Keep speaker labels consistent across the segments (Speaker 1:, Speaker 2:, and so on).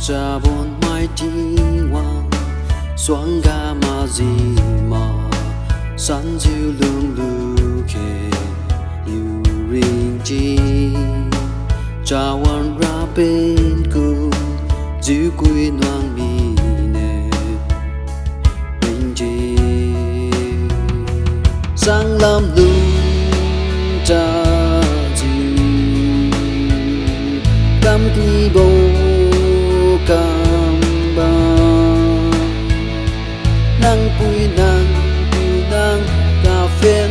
Speaker 1: cha bon mai ting wang xoang ga ma gì mà san diu lung lu ke yu ring chi cha wan ra bên ku diu quy noang mi ne ring chi sang lam lung cha cam ki bo cam ba nang pui nang piu nang cà phê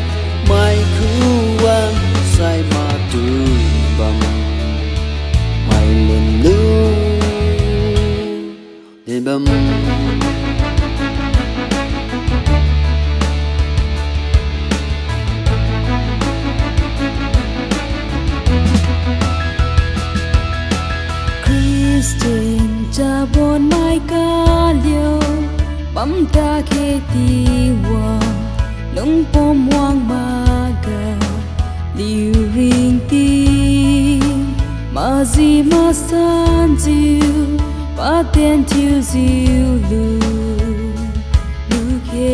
Speaker 1: mai khu an sai ma tu bam mai lên lu lên bam
Speaker 2: cha bon mai ca liêu bấm ta khe ti wang lung pom wang ma ga liu ring ti ma zi ma san jiu pa ten tiu jiu lu lu ke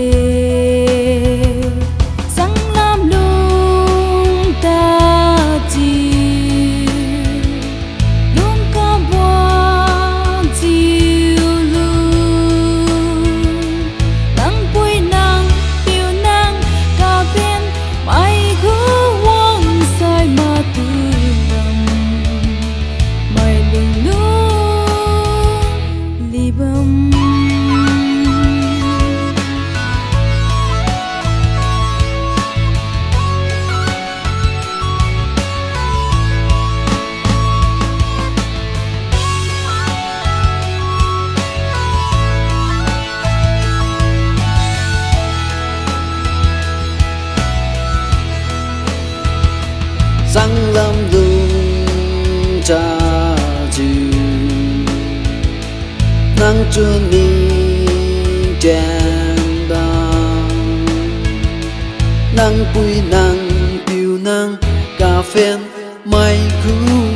Speaker 2: sang lam lung ta ji
Speaker 1: sang lam lung cha ju nang chuan mi chen da nang pui nang piu nang cà phê mai khu